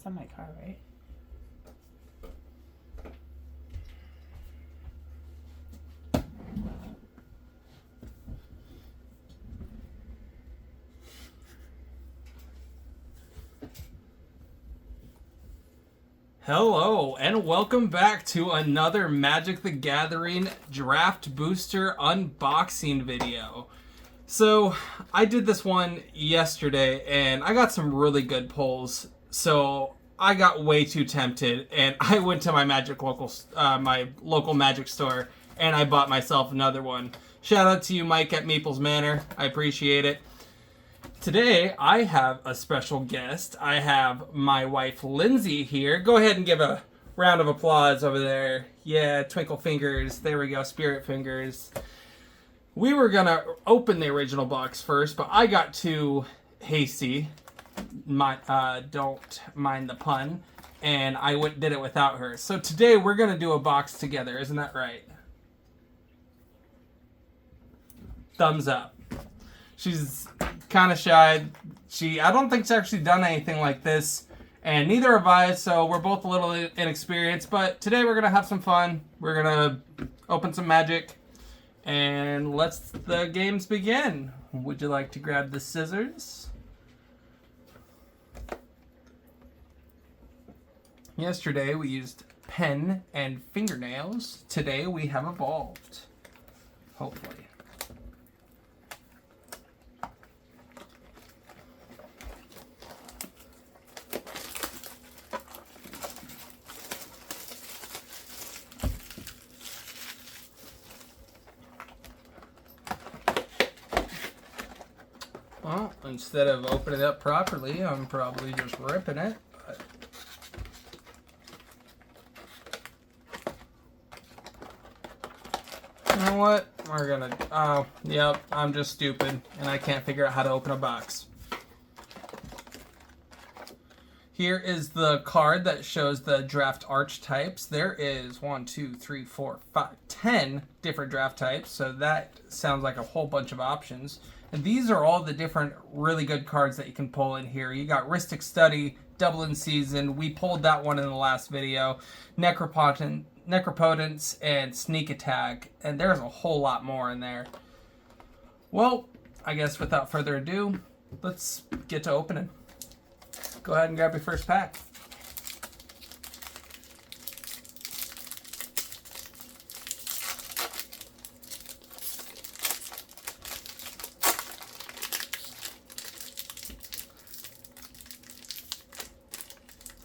That's on my car, right? Hello, and welcome back to another Magic the Gathering Draft Booster unboxing video. So, I did this one yesterday, and I got some really good pulls, so I got way too tempted, and I went to my local Magic store, and I bought myself another one. Shout out to you, Mike, at Maples Manor. I appreciate it. Today, I have a special guest. I have my wife, Lindsay, here. Go ahead and give a round of applause over there. Yeah, twinkle fingers. There we go, spirit fingers. We were going to open the original box first, but I got too hasty. Don't mind the pun. And I did it without her. So today, we're going to do a box together. Isn't that right? Thumbs up. She's kind of shy. I don't think she's actually done anything like this, and neither have I, so we're both a little inexperienced, but today we're going to have some fun. We're going to open some magic, and let's the games begin. Would you like to grab the scissors? Yesterday we used pen and fingernails. Today we have evolved. Hopefully. Well, instead of opening it up properly, I'm probably just ripping it. But... you know what? We're gonna... oh, yep, I'm just stupid, and I can't figure out how to open a box. Here is the card that shows the draft archetypes. There is 1, 2, 3, 4, 5, 10 different draft types, so that sounds like a whole bunch of options. And these are all the different really good cards that you can pull in here. You got Rhystic Study, Dublin Season. We pulled that one in the last video. Necropotence, and Sneak Attack. And there's a whole lot more in there. Well, I guess without further ado, let's get to opening. Go ahead and grab your first pack.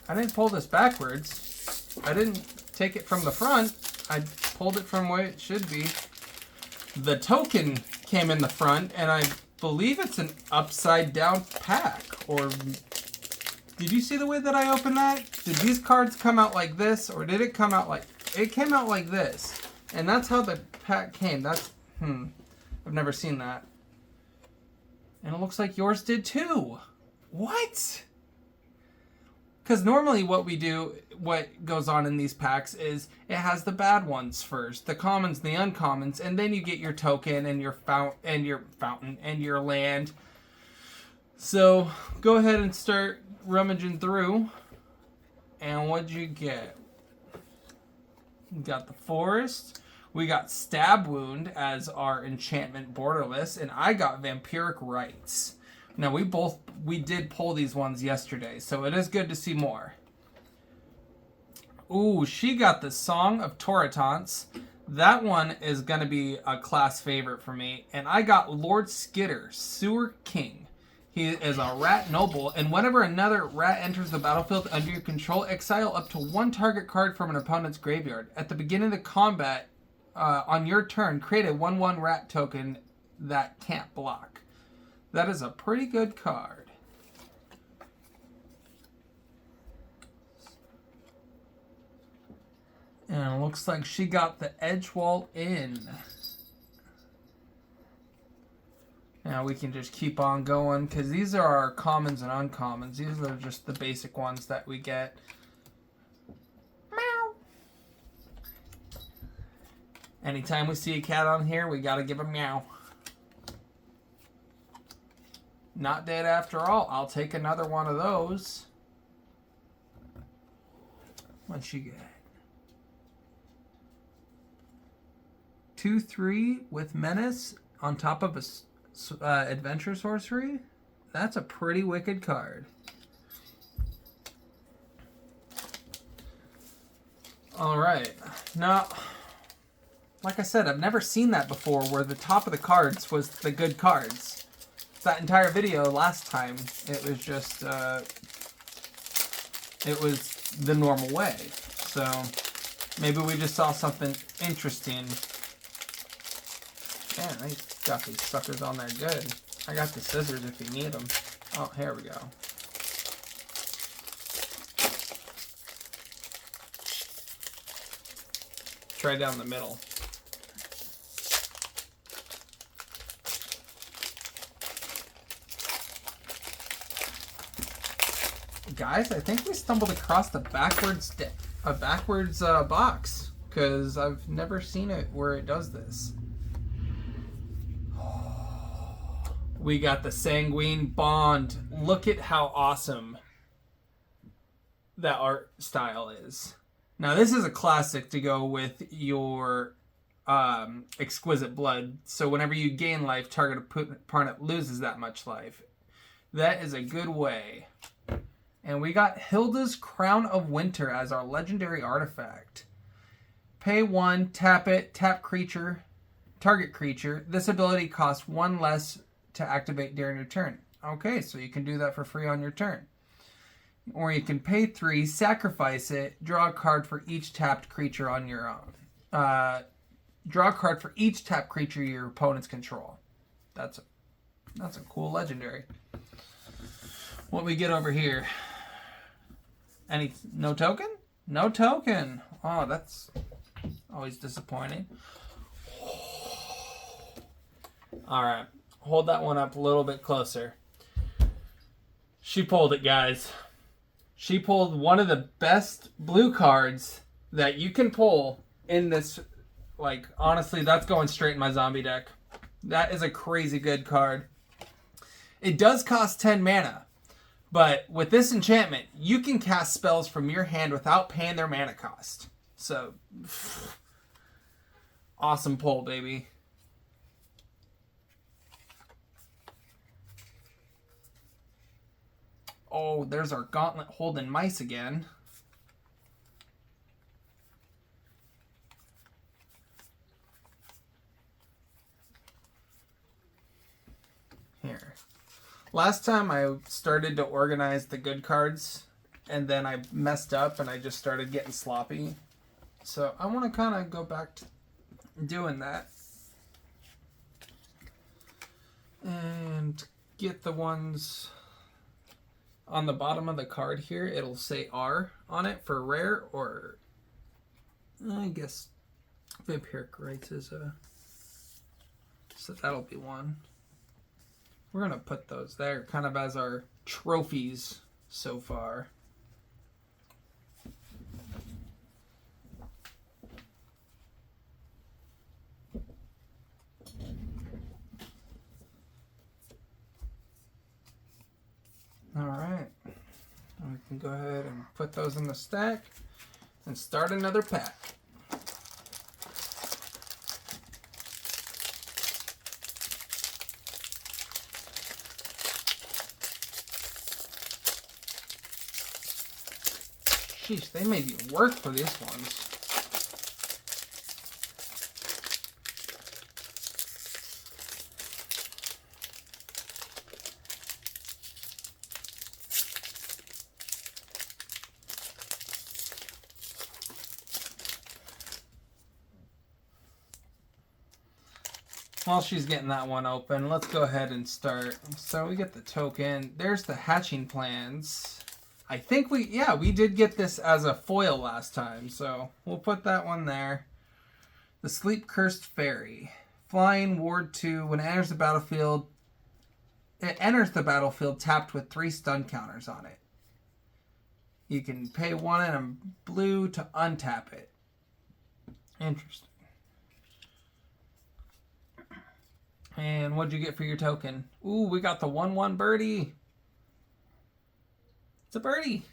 I didn't pull this backwards. I didn't take it from the front. I pulled it from where it should be. The token came in the front, and I believe it's an upside down pack. Or did you see the way that I opened that? Did these cards come out like this, or did it come out like... it came out like this. And that's how the pack came. That's... I've never seen that. And it looks like yours did too. What? Because normally what goes on in these packs is it has the bad ones first, the commons, the uncommons, and then you get your token and your fountain and your land. So go ahead and start rummaging through. And what'd you get? We got the Forest. We got Stab Wound as our enchantment borderless, and I got Vampiric Rites. Now, we did pull these ones yesterday, so it is good to see more. Ooh, she got the Song of Toritance. That one is going to be a class favorite for me. And I got Lord Skitter, Sewer King. He is a rat noble, and whenever another rat enters the battlefield under your control, exile up to one target card from an opponent's graveyard. At the beginning of the combat, on your turn, create a 1/1 rat token that can't block. That is a pretty good card. And it looks like she got the Edgewall in. Now we can just keep on going, because these are our commons and uncommons. These are just the basic ones that we get. Meow. Anytime we see a cat on here, we gotta give a meow. Not dead after all. I'll take another one of those. What'd she get? 2/3 with Menace on top of a Adventure Sorcery. That's a pretty wicked card. All right. Now, like I said, I've never seen that before where the top of the cards was the good cards. That entire video last time, it was just, it was the normal way. So, maybe we just saw something interesting. Man, they got these suckers on there good. I got the scissors if you need them. Oh, here we go. Try down the middle. Guys, I think we stumbled across the backwards box, because I've never seen it where it does this. We got the Sanguine Bond. Look at how awesome that art style is. Now, this is a classic to go with your Exquisite Blood. So whenever you gain life, target opponent loses that much life. That is a good way. And we got Hilda's Crown of Winter as our legendary artifact. Pay 1, tap it, tap creature, target creature. This ability costs 1 less to activate during your turn. Okay, so you can do that for free on your turn. Or you can pay 3, sacrifice it, draw a card for each tapped creature on your own. Draw a card for each tapped creature your opponents control. That's a cool legendary. What we get over here? No token? No token. Oh, that's always disappointing. All right, hold that one up a little bit closer. She pulled it, guys. She pulled one of the best blue cards that you can pull in this. Like, honestly, that's going straight in my zombie deck. That is a crazy good card. It does cost 10 mana, but with this enchantment, you can cast spells from your hand without paying their mana cost. So, awesome pull, baby. Oh, there's our Gauntlet holding mice again. Here. Last time I started to organize the good cards, and then I messed up and I just started getting sloppy. So I want to kind of go back to doing that. And get the ones on the bottom of the card here. It'll say R on it for rare, or I guess Vampiric Rites is a... So that'll be one. We're going to put those there kind of as our trophies so far. All right. We can go ahead and put those in the stack and start another pack. Sheesh, they made you work for these ones. While she's getting that one open, let's go ahead and start. So we get the token. There's the hatching plans. I think we did get this as a foil last time, so we'll put that one there. The Sleep Cursed Fairy. Flying, ward 2. When it enters the battlefield, tapped with 3 stun counters on it. You can pay 1 and a blue to untap it. Interesting. And what'd you get for your token? Ooh, we got the 1/1 birdie. It's a birdie.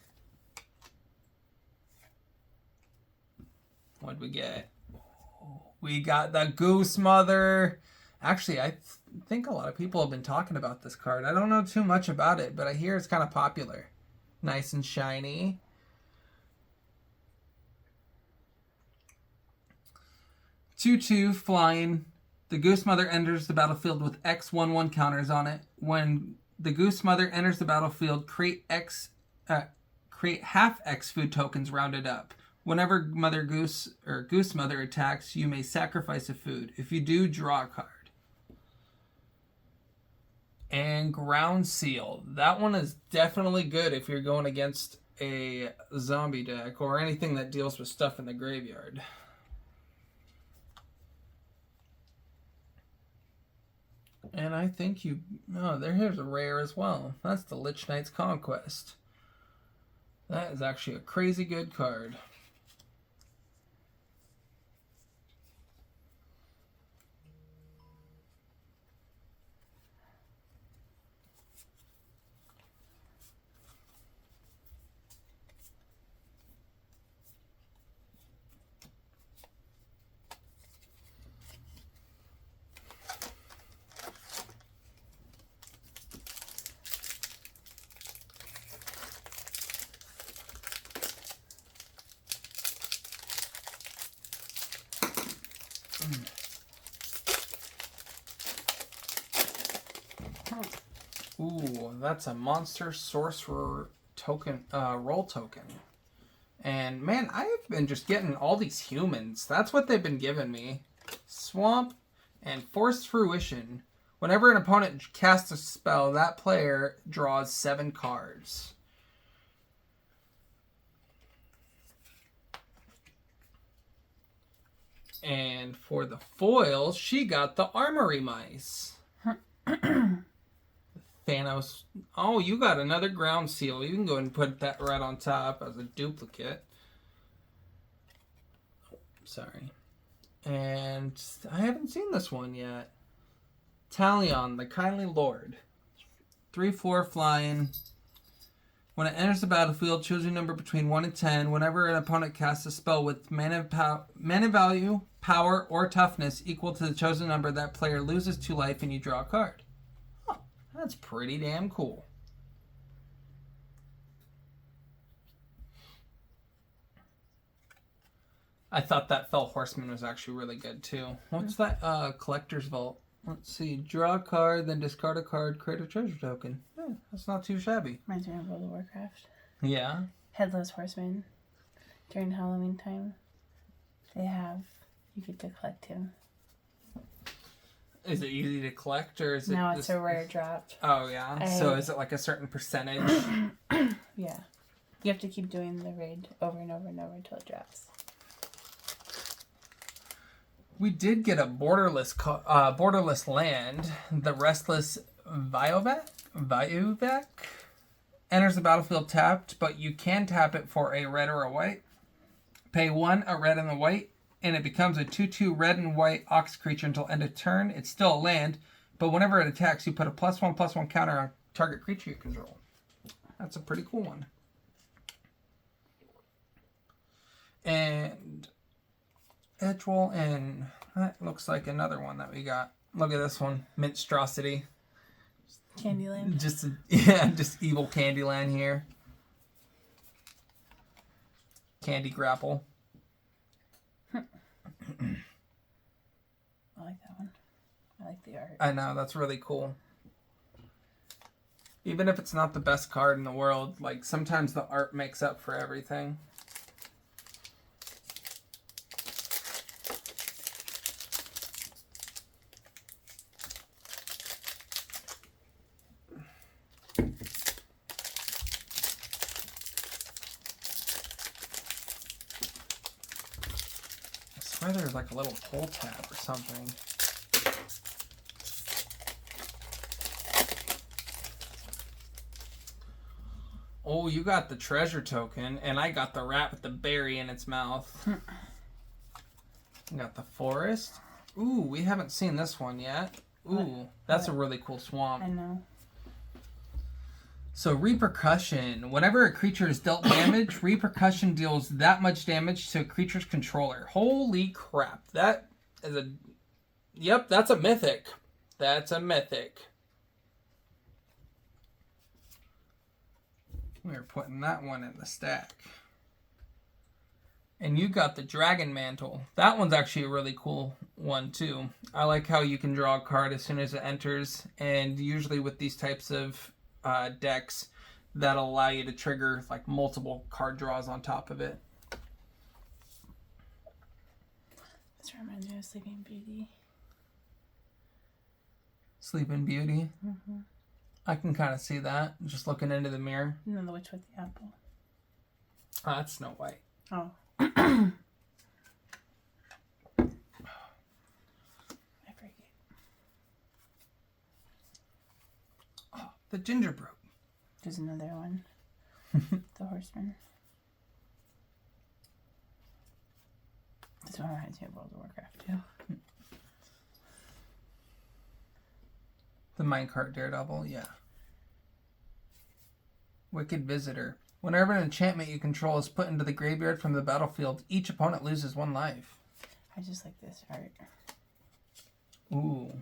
What'd we get? We got the Goose Mother. Actually, I think a lot of people have been talking about this card. I don't know too much about it, but I hear it's kind of popular. Nice and shiny. Two flying. The Goose Mother enters the battlefield with X/1/1 counters on it. When the Goose Mother enters the battlefield, create half X food tokens rounded up. Whenever Mother Goose or Goose Mother attacks, you may sacrifice a food. If you do, draw a card. And Ground Seal. That one is definitely good if you're going against a zombie deck or anything that deals with stuff in the graveyard. And I think here's a rare as well. That's the Lich Knight's Conquest. That is actually a crazy good card. Ooh, that's a Monster Sorcerer token, roll token. And man, I have been just getting all these humans. That's what they've been giving me. Swamp and Forced Fruition. Whenever an opponent casts a spell, that player draws 7 cards. And for the foil, she got the Armory Mice. Thanos. Oh, you got another Ground Seal. You can go ahead and put that right on top as a duplicate. Sorry. And I haven't seen this one yet. Talion, the Kindly Lord. 3/4 flying. When it enters the battlefield, choose a number between 1 and 10. Whenever an opponent casts a spell with mana value, power, or toughness equal to the chosen number, that player loses 2 life and you draw a card. That's pretty damn cool. I thought that Fell Horseman was actually really good too. What's that Collector's Vault? Let's see. Draw a card, then discard a card, create a treasure token. Yeah, that's not too shabby. Reminds me of World of Warcraft. Yeah. Headless Horseman. During Halloween time, you get to collect him. Is it easy to collect, or is it... No, it's a rare drop. Oh, yeah? So is it like a certain percentage? Yeah. You have to keep doing the raid over and over and over until it drops. We did get a borderless land. The Restless Viuvek enters the battlefield tapped, but you can tap it for a red or a white. Pay 1, a red and a white, and it becomes a 2/2 red and white ox creature until end of turn. It's still a land, but whenever it attacks, you put a +1/+1 counter on target creature you control. That's a pretty cool one. And Edgewall, and that looks like another one that we got. Look at this one, Minstrosity. Candyland. Just evil Candyland here. Candy Grapple. I like that one. I like the art. I know, that's really cool. Even if it's not the best card in the world, like sometimes the art makes up for everything. I swear there's like a little pull tab or something. Oh, you got the treasure token, and I got the rat with the berry in its mouth. Got the forest. Ooh, we haven't seen this one yet. Ooh, that's a really cool swamp. I know. So repercussion. Whenever a creature is dealt damage, repercussion deals that much damage to a creature's controller. Holy crap. That is a... Yep, that's a mythic. That's a mythic. We're putting that one in the stack. And you got the Dragon Mantle. That one's actually a really cool one, too. I like how you can draw a card as soon as it enters. And usually with these types of decks, that'll allow you to trigger like multiple card draws on top of it. This reminds me of Sleeping Beauty. Sleeping Beauty? Mm-hmm. I can kind of see that, just looking into the mirror. And then the Witch with the Apple. Oh, that's Snow White. Oh. I forget. Oh, the Gingerbread. There's another one. The Horseman. This one reminds me of World of Warcraft too. The Minecart Daredevil, yeah. Wicked Visitor. Whenever an enchantment you control is put into the graveyard from the battlefield, each opponent loses 1 life. I just like this art. Ooh.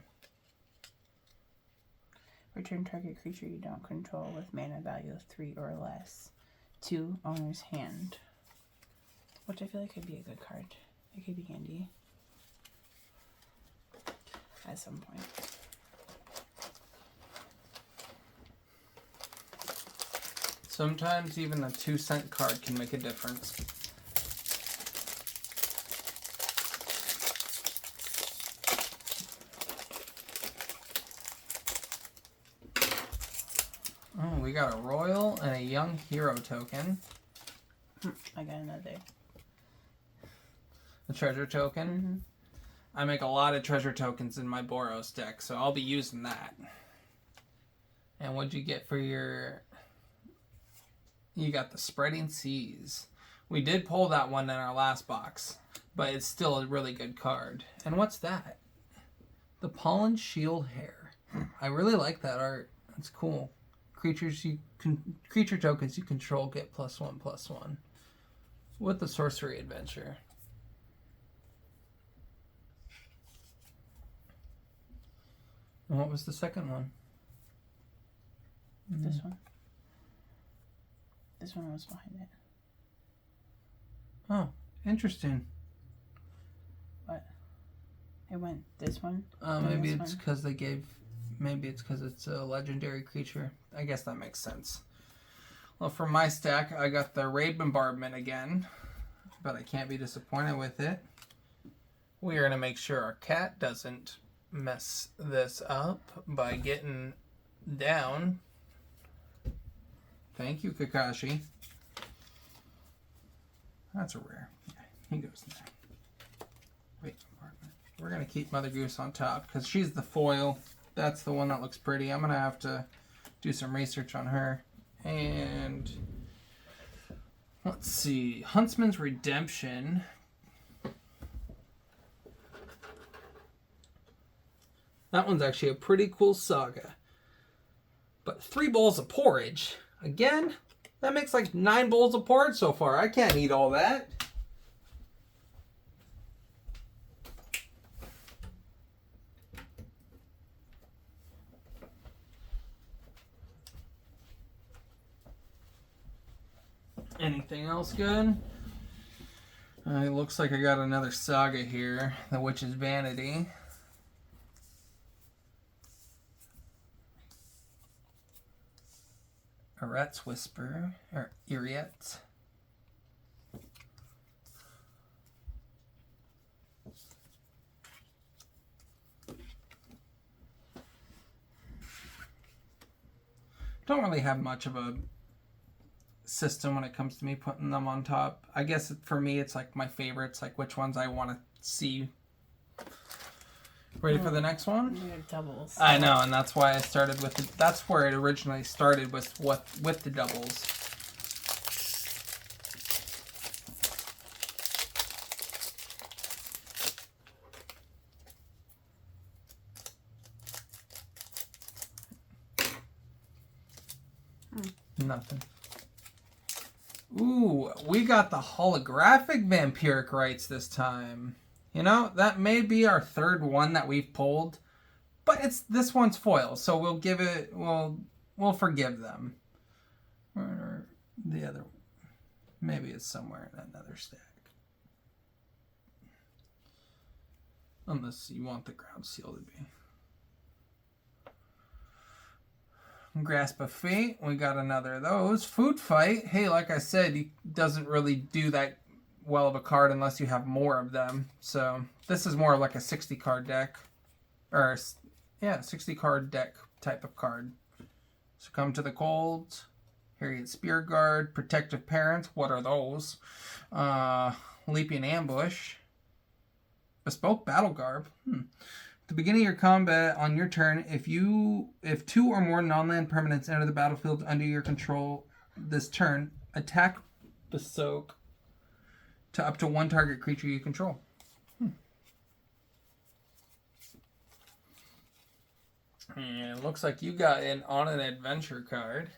Return target creature you don't control with mana value of 3 or less to owner's hand. Which I feel like could be a good card. It could be handy. At some point. Sometimes even a 2-cent card can make a difference. Oh, we got a Royal and a Young Hero token. I got another. A Treasure token. Mm-hmm. I make a lot of Treasure tokens in my Boros deck, so I'll be using that. And what'd you get for your... You got the Spreading Seas. We did pull that one in our last box, but it's still a really good card. And what's that? The Pollen Shield Hair. I really like that art. It's cool. Creature tokens you control get +1/+1 with the Sorcery Adventure. And what was the second one? This one. This one was behind it. Oh, interesting. What? It went this one? Maybe this it's because they gave... Maybe it's because it's a legendary creature. I guess that makes sense. Well, for my stack, I got the Raid Bombardment again. But I can't be disappointed with it. We are going to make sure our cat doesn't mess this up by getting down. Thank you, Kakashi. That's a rare. Yeah, he goes in there. Wait, compartment. We're going to keep Mother Goose on top because she's the foil. That's the one that looks pretty. I'm going to have to do some research on her. And let's see. Huntsman's Redemption. That one's actually a pretty cool saga. But 3 bowls of porridge. Again, that makes like 9 bowls of porridge so far. I can't eat all that. Anything else good? It looks like I got another saga here. The Witch's Vanity. Aret's Whisper, or Iriette. Don't really have much of a system when it comes to me putting them on top. I guess for me it's like my favorites, like which ones I want to see. Ready for the next one? They're doubles. I know, and that's why I started with it. That's where it originally started, was with the doubles. Nothing. Ooh, we got the holographic vampiric rites this time. You know, that may be our third one that we've pulled, but this one's foil, so we'll give it. We'll forgive them. Or the other, maybe it's somewhere in another stack. Unless you want the ground seal to be. Grasp of Fate, we got another of those. Food Fight, hey, like I said, he doesn't really do that well of a card unless you have more of them. So this is more like a 60 card deck. Or, yeah, 60 card deck type of card. Succumb to the Cold, Harriet Spear Guard, Protective Parents, what are those? Leaping Ambush, Bespoke Battle Garb. At the beginning of your combat on your turn, if 2 or more non-land permanents enter the battlefield under your control this turn, attack Bespoke to up to 1 target creature you control. And it looks like you got an On an Adventure card.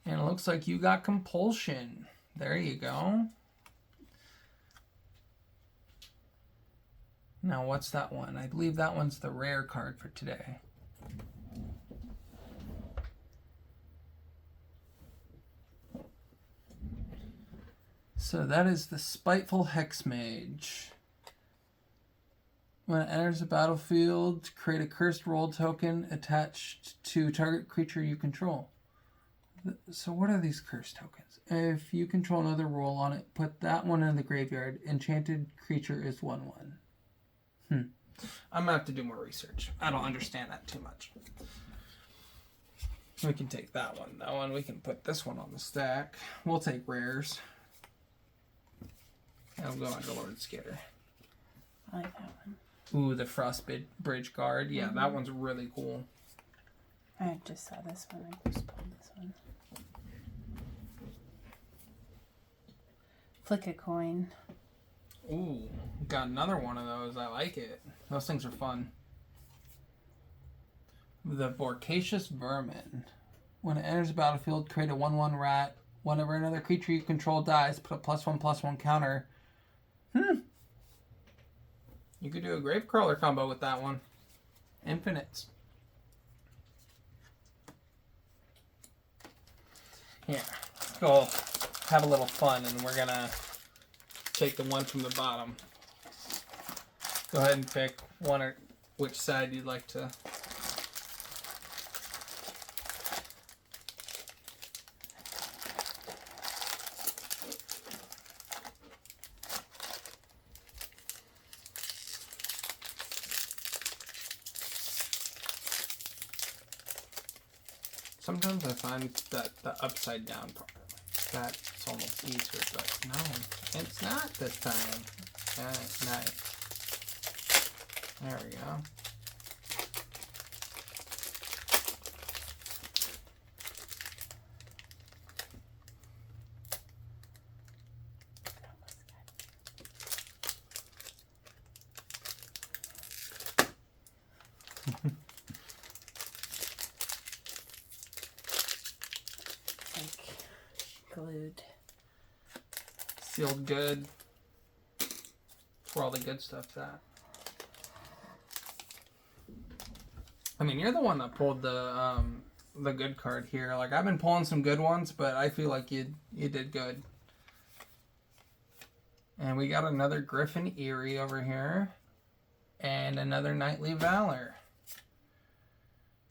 And it looks like you got Compulsion. There you go. Now, what's that one? I believe that one's the rare card for today. So that is the Spiteful Hexmage. When it enters the battlefield, create a cursed roll token attached to target creature you control. So what are these cursed tokens? If you control another roll on it, put that one in the graveyard. Enchanted creature is 1/1. I'm going to have to do more research. I don't understand that too much. We can take that one, though, and we can put this one on the stack. We'll take rares. I'll go under Lord Skitter. I like that one. Ooh, the Frostbridge Guard. Yeah, that one's really cool. I just saw this one. I just pulled this one. Flick a coin. Ooh, got another one of those. I like it. Those things are fun. The Voracious Vermin. When it enters the battlefield, create a 1/1 rat. Whenever another creature you control dies, put a +1/+1 counter. You could do a Gravecrawler combo with that one. Infinites. Here, let's go have a little fun, and we're gonna take the one from the bottom. Go ahead and pick one or which side you'd like to. Sometimes I find that the upside down part, that's almost easier, but no, it's not this time. Nice. There we go. Glued. Sealed good. That's where all the good stuff's at. I mean, you're the one that pulled the good card here. Like, I've been pulling some good ones, but I feel like you did good. And we got another Griffin Eerie over here. And another Knightly Valor.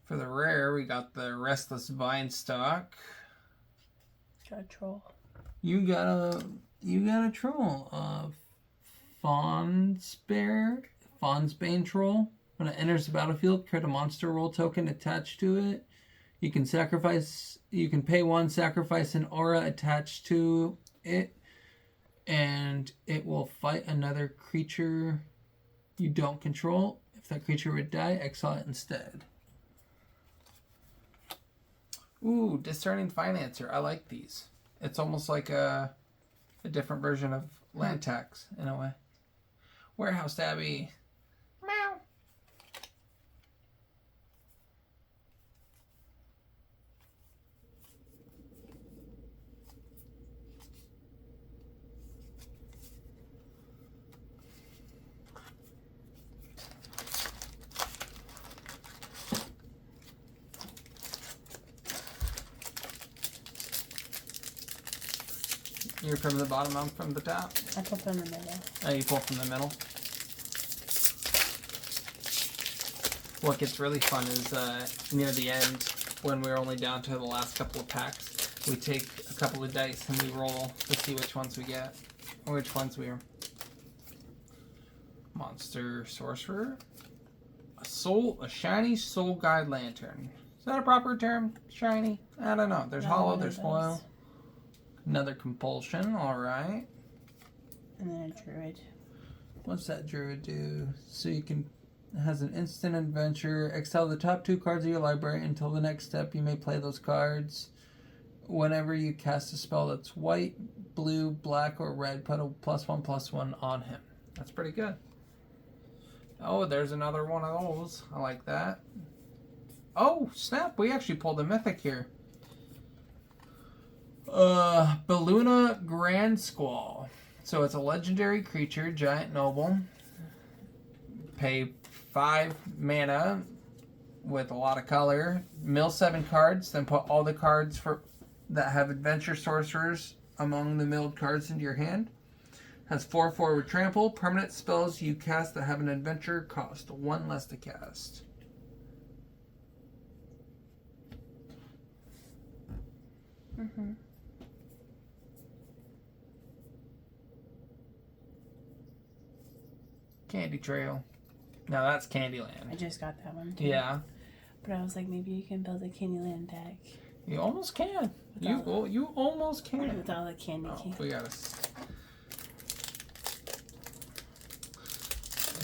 For the rare, we got the Restless Vinestock. Got a troll. You got a troll. Fawnsbane troll. When it enters the battlefield, create a monster roll token attached to it. You can pay 1, sacrifice an aura attached to it, and it will fight another creature you don't control. If that creature would die, exile it instead. Ooh, Discerning Financer. I like these. It's almost like a different version of land tax in a way. Warehouse Abbey. Meow. You're from the bottom, I'm from the top. I pull from the middle. Oh, you pull from the middle. What gets really fun is near the end, when we're only down to the last couple of packs, we take a couple of dice and we roll to see which ones we get. Or which ones we are. Monster Sorcerer. A shiny Soul Guide Lantern. Is that a proper term? Shiny? I don't know. There's hollow, there's foil. Another compulsion, alright. And then a druid. What's that druid do? So you can... It has an instant adventure. Exile the top 2 cards of your library. Until the next step, you may play those cards. Whenever you cast a spell that's white, blue, black, or red, put a +1/+1 on him. That's pretty good. Oh, there's another one of those. I like that. Oh, snap. We actually pulled a mythic here. Baluna Grand Squall. So it's a legendary creature, giant noble. Pay 5 mana with a lot of color. Mill 7 cards, then put all the cards that have adventure sorcerers among the milled cards into your hand. Has 4/4 trample. Permanent spells you cast that have an adventure cost 1 less to cast. Mm-hmm. Candy Trail. Now that's Candyland. I just got that one too. Yeah. But I was like, maybe you can build a Candyland deck. You almost can. You almost can. With all the candy cane. We got a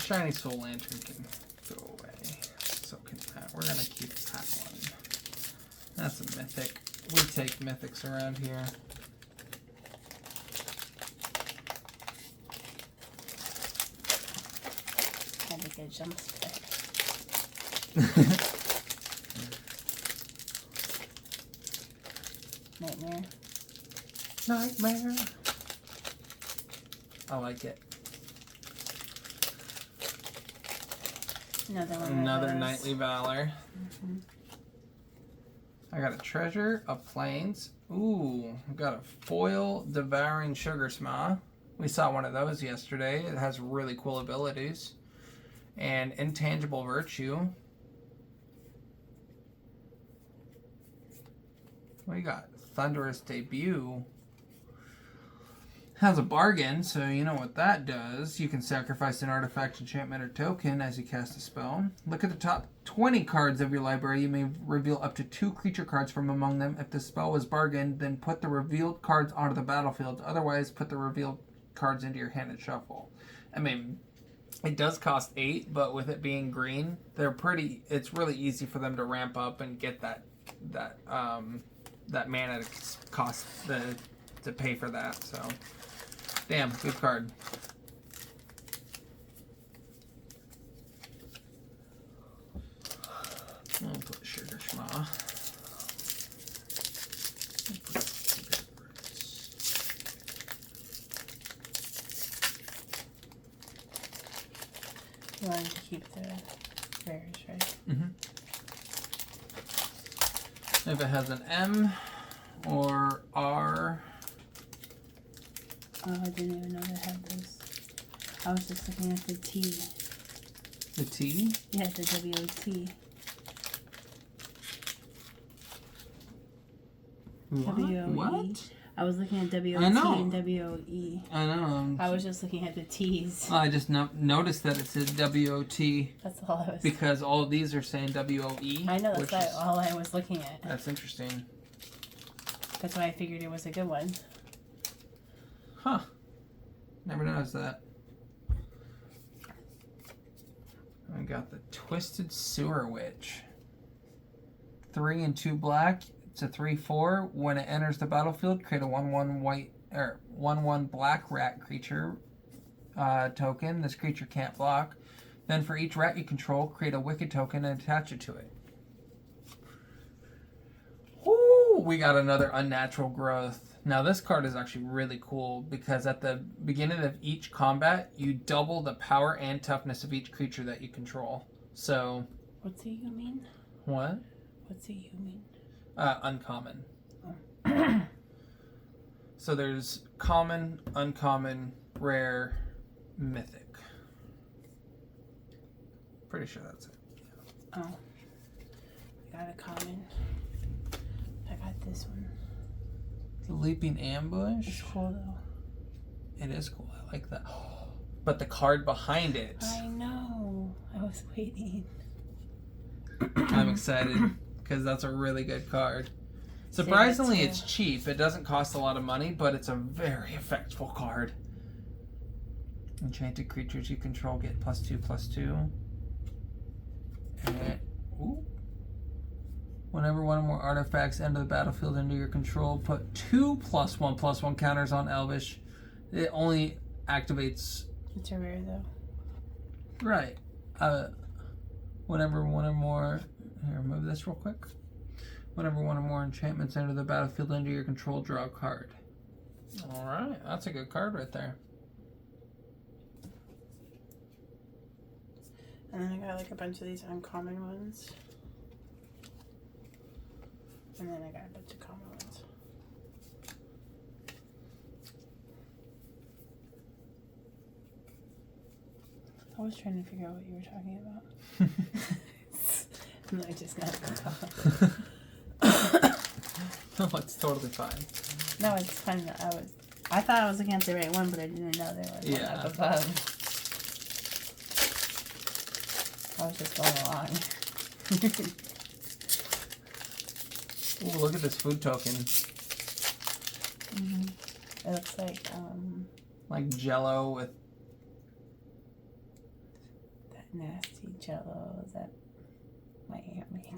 shiny Soul Lantern can go away. So can that. We're gonna keep that one. That's a mythic. We take mythics around here. Had a good jump scare. Nightmare. I like it. Another one. Another Knightly Valor. Mm-hmm. I got a Treasure of Plains. Ooh, I've got a foil Devouring Sugar Sma. We saw one of those yesterday. It has really cool abilities. And Intangible Virtue. What do you got? Thunderous Debut. Has a bargain, so you know what that does. You can sacrifice an artifact, enchantment, or token as you cast a spell. Look at the top 20 cards of your library. You may reveal up to 2 creature cards from among them. If the spell was bargained, then put the revealed cards onto the battlefield. Otherwise, put the revealed cards into your hand and shuffle. I mean, it does cost 8, but with it being green, it's really easy for them to ramp up and get that mana cost to pay for that. So, damn, good card. I'll put Sugar Schma. You wanted to keep the rares, right? Mm-hmm. If it has an M or R. Oh, I didn't even know they had those. I was just looking at the T. The T? Yeah, the W-O-T. W-O-E. What? I was looking at W-O-T and W-O-E. I know. I was just looking at the T's. I just noticed that it said W-O-T. That's all I was. Because all of these are saying W-O-E. I know, that's all I was looking at. That's interesting. That's why I figured it was a good one. Huh. Never noticed that. I got the Twisted Sewer Witch. 3 and 2 black. It's a 3/4. When it enters the battlefield, create a 1/1 white or 1/1 black rat creature token. This creature can't block. Then for each rat you control, create a wicked token and attach it to it. Woo! We got another Unnatural Growth. Now this card is actually really cool because at the beginning of each combat, you double the power and toughness of each creature that you control. So. What's a you mean? What? What's a you mean? Uncommon. Oh. So there's common, uncommon, rare, mythic. Pretty sure that's it. Oh. I got a common. I got this one. The Leaping Ambush. It's cool though. It is cool. I like that. But the card behind it. I know. I was waiting. I'm excited because that's a really good card. Surprisingly, it's cheap. It doesn't cost a lot of money, but it's a very effectful card. Enchanted creatures you control get +2/+2. And ooh. Whenever one or more artifacts enter the battlefield under your control, put 2 +1/+1 counters on Elvish. It only activates. It's a rare though. Right. Whenever one or more. Here, remove this real quick. Whenever one or more enchantments enter the battlefield under your control, draw a card. Alright, that's a good card right there. And then I got like a bunch of these uncommon ones. And then I got a bunch of common ones. I was trying to figure out what you were talking about. No, I just got No, it's totally fine. No, it's fine. I thought I was looking at the right one, but I didn't know there was one up above. I was just going along. Ooh, look at this food token. It looks like Jello with that nasty Jello that my aunt makes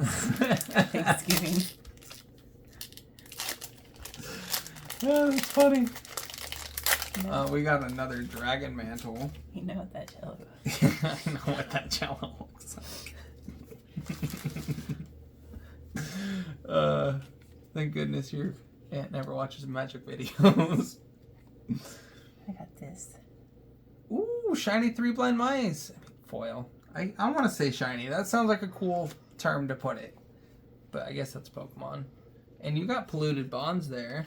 Thanksgiving. Oh, that's funny. No. We got another dragon mantle. You know what that Jello is. I know what that Jello looks like. Thank goodness your aunt never watches magic videos. I got this. Ooh, shiny 3 blind mice. Foil. I want to say shiny. That sounds like a cool term to put it. But I guess that's Pokemon. And you got polluted bonds there.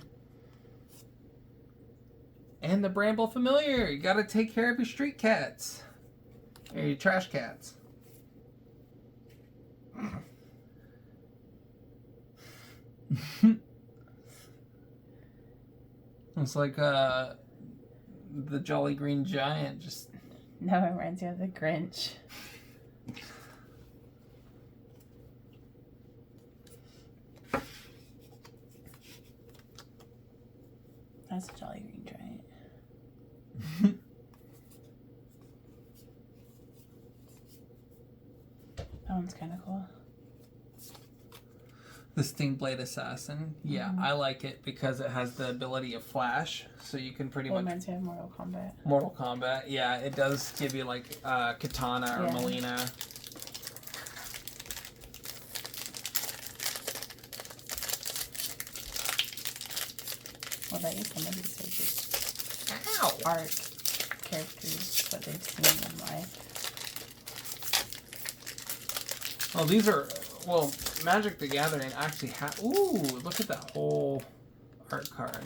And the Bramble Familiar. You got to take care of your street cats. Or your trash cats. It's like the Jolly Green Giant. Just No, it reminds me of the Grinch. That's a Jolly Green Giant. That one's kind of cool. The Stingblade Assassin. Yeah, I like it because it has the ability of flash, so you can pretty much. Reminds me of Mortal Kombat. Mortal Kombat. Yeah, it does give you like Katana or Melina. Well, that is some of these are just Ow! art characters that they've seen in life. Oh, these are, well, Magic the Gathering actually ooh, look at that whole art card.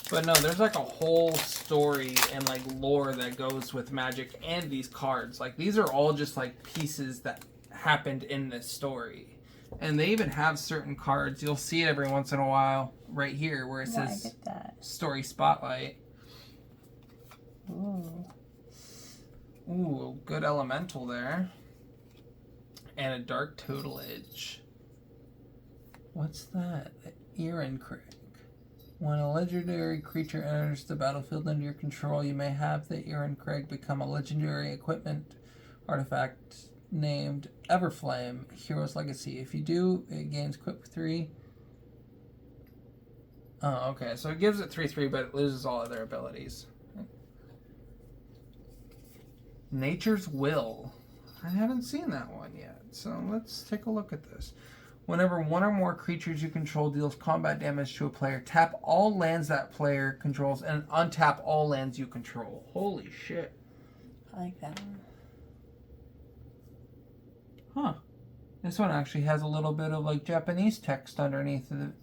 But no, there's like a whole story and like lore that goes with Magic and these cards. Like these are all just like pieces that happened in this story. And they even have certain cards. You'll see it every once in a while right here where it says Story Spotlight. Ooh. Ooh, good elemental there. And a dark tutelage. What's that? Ehrencraig. When a legendary creature enters the battlefield under your control, you may have the Ehrencraig become a legendary equipment artifact named Everflame, Hero's Legacy. If you do, it gains Quick 3. Oh, okay. So it gives it 3/3, but it loses all other abilities. Nature's Will. I haven't seen that one yet, so let's take a look at this. Whenever one or more creatures you control deals combat damage to a player, tap all lands that player controls and untap all lands you control. Holy shit. I like that one. Huh. This one actually has a little bit of like Japanese text underneath of it.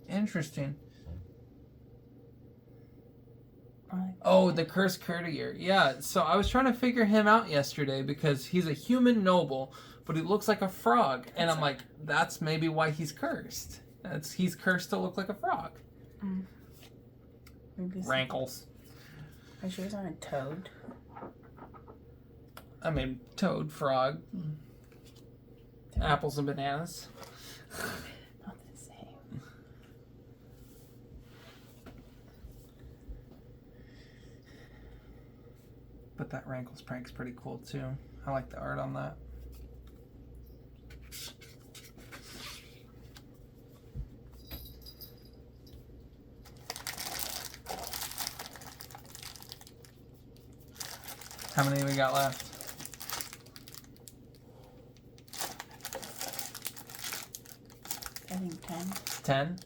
Interesting. Oh, the Cursed Courtier. Yeah, so I was trying to figure him out yesterday because he's a human noble, but he looks like a frog. And I'm like, that's maybe why he's cursed. He's cursed to look like a frog. Mm. Rankles. Are you sure he's on a toad? I mean, toad, frog, apples and bananas. Not the same. But that Rankles prank's pretty cool too. I like the art on that. How many we got left? I think 10. 10?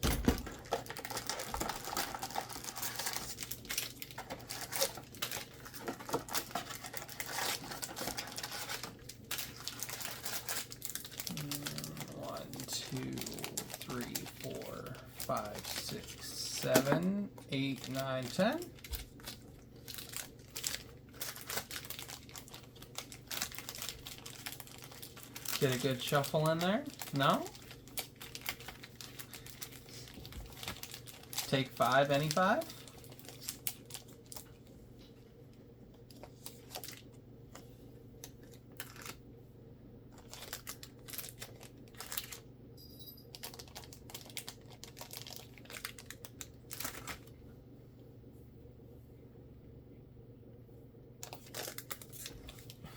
One, two, three, 4, 5, 6, 7, 8, 9, 10. Get a good shuffle in there? No? Take 5, any 5?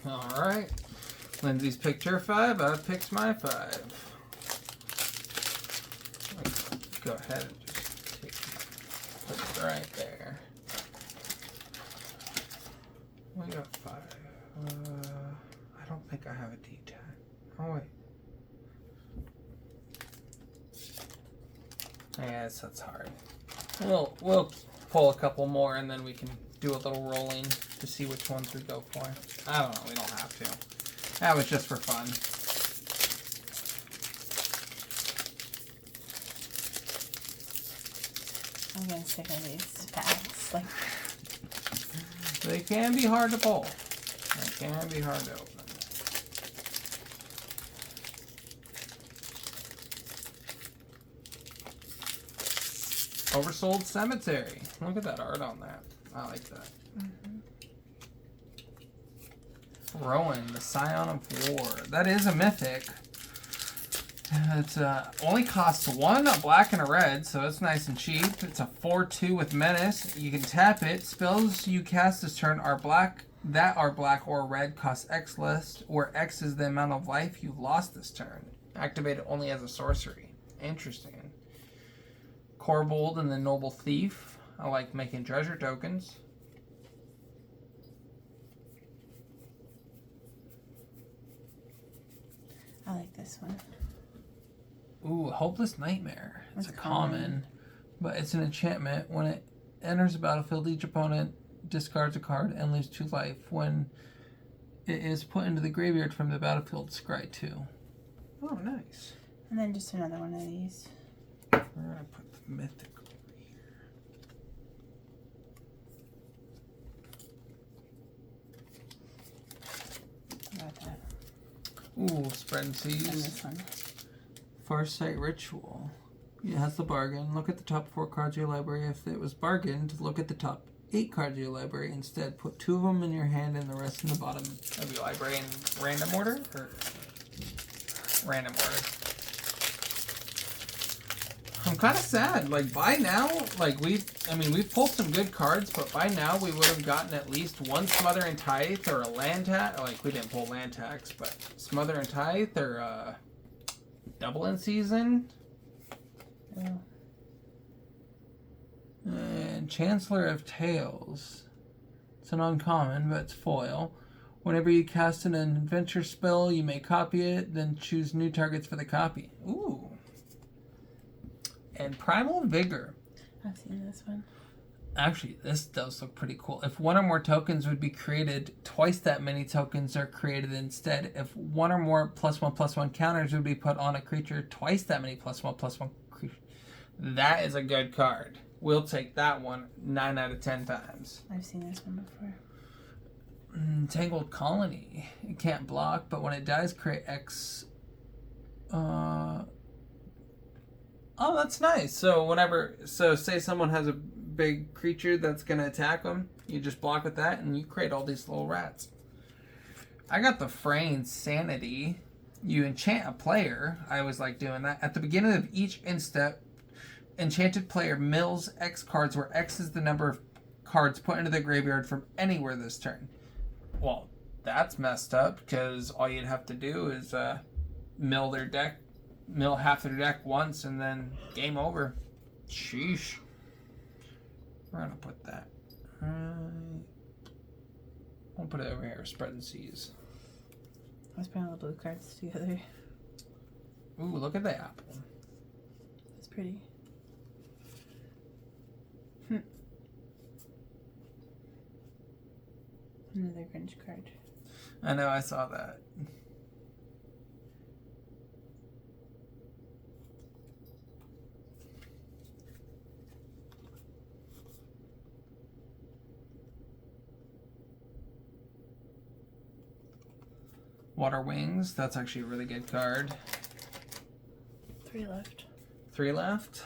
All right. Lindsay's picked her 5. I've picked my 5. Go ahead and just put it right there. We got 5. I don't think I have a D10. Oh wait. I guess that's hard. We'll pull a couple more and then we can do a little rolling to see which ones we go for. I don't know. We don't have to. That was just for fun. I'm getting sick of these packs. Like, they can be hard to pull. They can be hard to open. Oversold Cemetery. Look at that art on that. I like that. Rowan, the Scion of War. That is a mythic. It only costs 1, a black and a red, so it's nice and cheap. It's a 4/2 with Menace. You can tap it. Spells you cast this turn are black or red cost X less, where X is the amount of life you lost this turn. Activate it only as a sorcery. Interesting. Corbold and the Noble Thief. I like making treasure tokens. I like this one. Ooh, Hopeless Nightmare. It's That's a common, but it's an enchantment. When it enters the battlefield, each opponent discards a card and loses 2 life. When it is put into the graveyard from the battlefield, scry 2. Oh, nice. And then just another one of these. We're going to put the mythic over here. How about that? Ooh, Spread and And Seize. this one. Farsight Ritual. It has the bargain. Look at the top 4 cards of your library. If it was bargained, look at the top 8 cards of your library. Instead, put 2 of them in your hand and the rest in the bottom of your library in random order? Or random order. I'm kind of sad. Like, by now, like, we've pulled some good cards, but by now we would have gotten at least 1 Smother and Tithe or a land tax. Like, we didn't pull land tax, but Smother and Tithe or Double in Season. Yeah. And Chancellor of Tales. It's an uncommon, but it's foil. Whenever you cast an adventure spell, you may copy it, then choose new targets for the copy. Ooh. And Primal Vigor. I've seen this one. Actually, this does look pretty cool. If 1 or more tokens would be created, twice that many tokens are created instead. If 1 or more +1/+1 counters would be put on a creature, twice that many +1/+1 creatures. That is a good card. we'll take that one 9 out of 10 times. I've seen this one before. Tangled Colony. It can't block, but when it dies, create X. Oh, that's nice. So say someone has a big creature that's gonna attack them, you just block with that, and you create all these little rats. I got the Fraying Sanity. You enchant a player. I always like doing that. At the beginning of each instep, enchanted player mills X cards, where X is the number of cards put into the graveyard from anywhere this turn. Well, that's messed up, because all you'd have to do is mill half their deck once, and then game over. Sheesh. We're gonna put that. We'll put it over here. Spread and seize. Let's put all the blue cards together. Ooh, look at the apple. That's pretty. Another Grinch card. I know, I saw that. Water Wings, that's actually a really good card. 3 left. 3 left.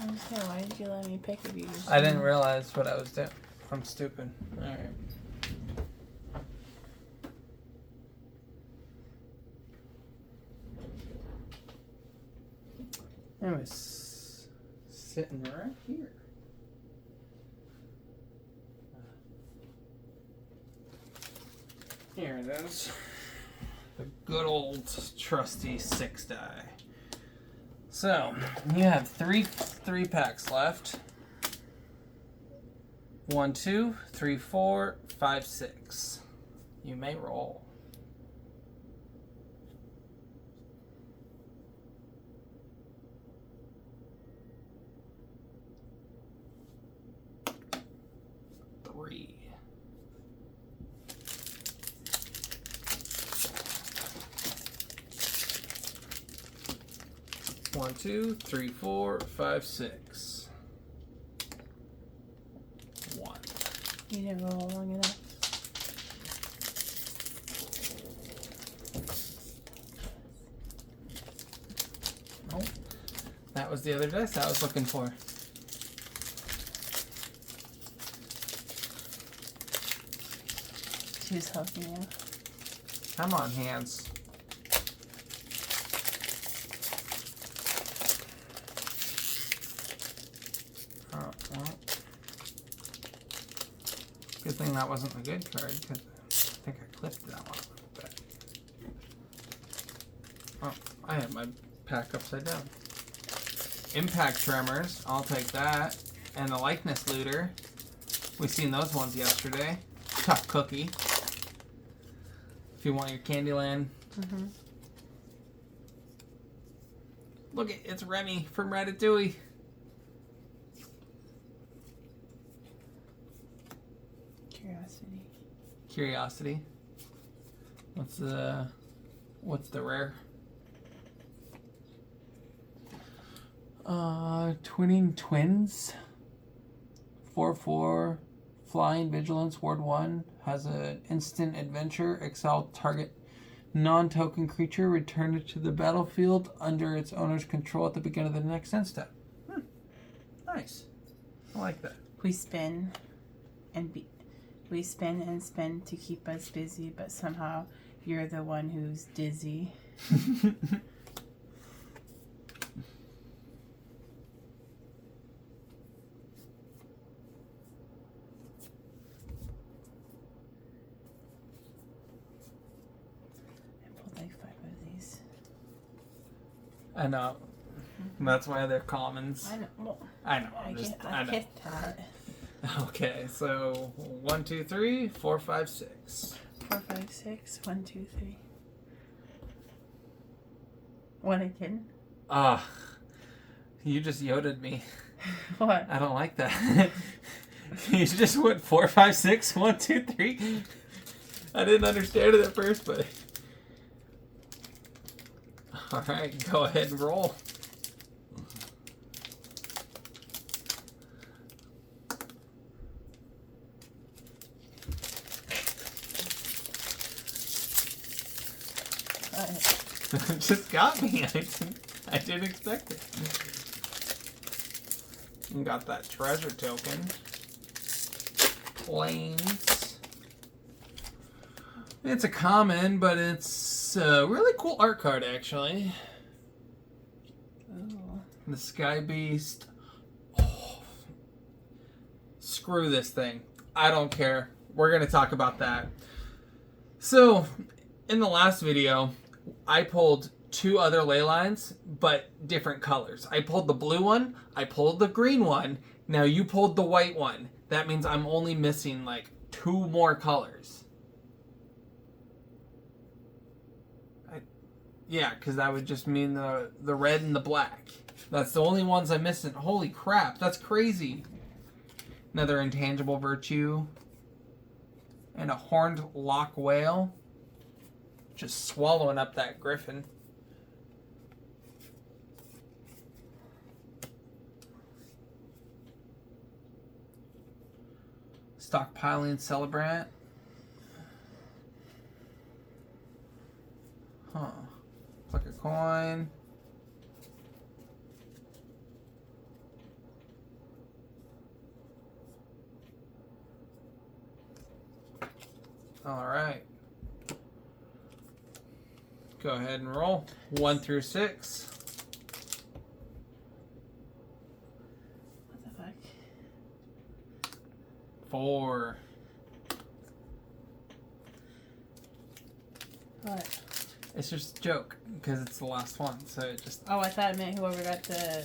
I was saying, why did you let me pick if you just... I didn't realize what I was doing. I'm stupid. Alright. It was sitting right here. Here it is. The good old trusty 6 die. So, you have three packs left. 1, 2, 3, 4, 5, 6. You may roll. Three. One, 2, 3, 4, 5, 6. 1. You didn't roll long enough. Nope. That was the other dice I was looking for. She was helping you. Come on, hands. Well. Good thing that wasn't a good card, because I think I clipped that one a bit. Oh, I have my pack upside down. Impact Tremors, I'll take that. And the Likeness Looter. We seen those ones yesterday. Tough cookie. If you want your Candyland. Mm-hmm. Look, it's Remy from Ratatouille. Curiosity. What's the rare? Twinning Twins. 4/4 Flying Vigilance Ward 1 has an instant adventure. Exile target non-token creature, return it to the battlefield under its owner's control at the beginning of the next end step. Nice. I like that. We spin and spin to keep us busy, but somehow you're the one who's dizzy. I pulled like 5 of these. I know. That's why they're commons. I know. Well, I know. I know. get that. Okay, so 1, 2, 3, 4, 5, 6. 4, 5, 6. 1, 2, 3. What again? You just yoded me. What? I don't like that. You just went 4, 5, 6, 1, 2, 3. I didn't understand it at first, but Alright, go ahead and roll. It just got me. I didn't expect it. And got that treasure token. Plains. It's a common, but it's a really cool art card, actually. Oh. The Sky Beast. Oh. Screw this thing. I don't care. We're going to talk about that. So, in the last video, I pulled 2 other ley lines, but different colors. I pulled the blue one, I pulled the green one, now you pulled the white one. That means I'm only missing like 2 more colors. Yeah, because that would just mean the red and the black. That's the only ones I'm missing. Holy crap, that's crazy. Another intangible virtue. And a horned lock whale. Just swallowing up that griffin. Stockpiling celebrant. Huh. Flick a coin. All right. Go ahead and roll. 1 through 6. What the fuck? 4. What? It's just a joke because it's the last one, so it just. Oh, I thought it meant whoever got the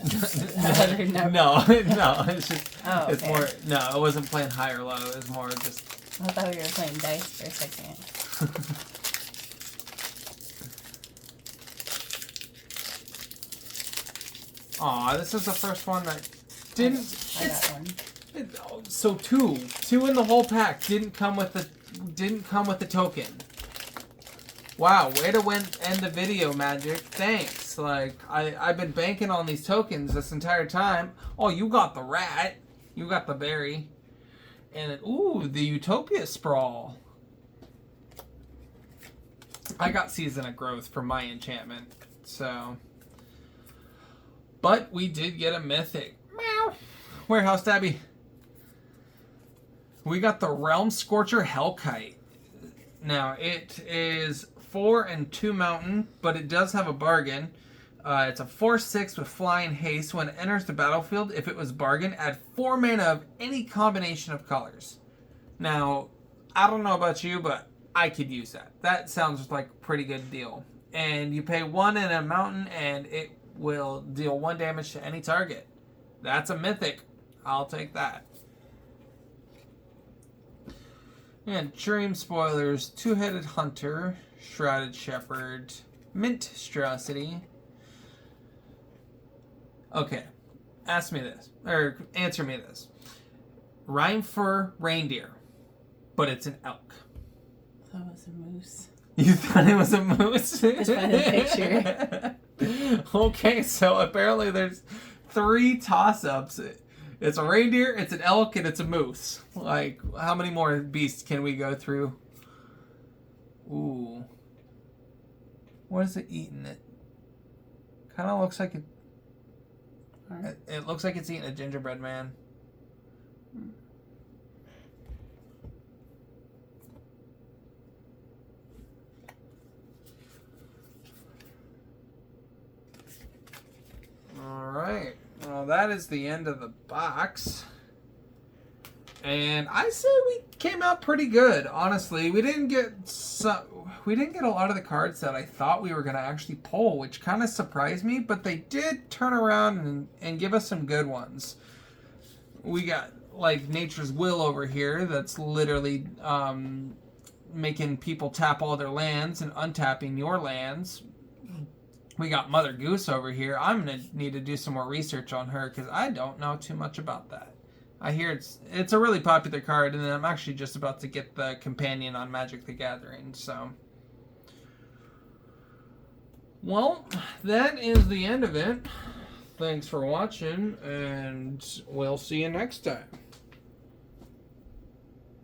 other number. No, it's just. Oh, okay. It's more. No, I wasn't playing high or low. It was more just. I thought we were playing dice for a second. Aw, this is the first one that didn't. I got one. So two in the whole pack didn't come with the token. Wow, way to end the video, Magic. Thanks. Like I've been banking on these tokens this entire time. Oh, you got the rat. You got the berry. And ooh, the Utopia Sprawl. I got Season of Growth for my enchantment, so. But we did get a mythic. Meow. Warehouse Tabby. We got the Realm Scorcher Hellkite. Now, it is 4 and 2 mountain, but it does have a bargain. It's a 4/6 with flying haste. When it enters the battlefield, if it was bargain, add 4 mana of any combination of colors. Now, I don't know about you, but I could use that. That sounds like a pretty good deal. And you pay 1 in a mountain, and it will deal 1 damage to any target. That's a mythic. I'll take that. And Dream Spoilers, Two-Headed Hunter, Shrouded Shepherd, Minstrosity. Okay, answer me this. Rhyme for reindeer, but it's an elk. That was a moose. You thought it was a moose? Just by the picture. Okay, so apparently there's 3 toss-ups. It's a reindeer, it's an elk, and it's a moose. Like, how many more beasts can we go through? Ooh. What is it eating? It kind of looks like it. It looks like it's eating a gingerbread man. Alright, well that is the end of the box. And I say we came out pretty good, honestly. We didn't get a lot of the cards that I thought we were going to actually pull, which kind of surprised me, but they did turn around and give us some good ones. We got like Nature's Will over here that's literally making people tap all their lands and untapping your lands. We got Mother Goose over here. I'm going to need to do some more research on her because I don't know too much about that. I hear it's a really popular card, and then I'm actually just about to get the companion on Magic the Gathering, so. Well, that is the end of it. Thanks for watching, and we'll see you next time.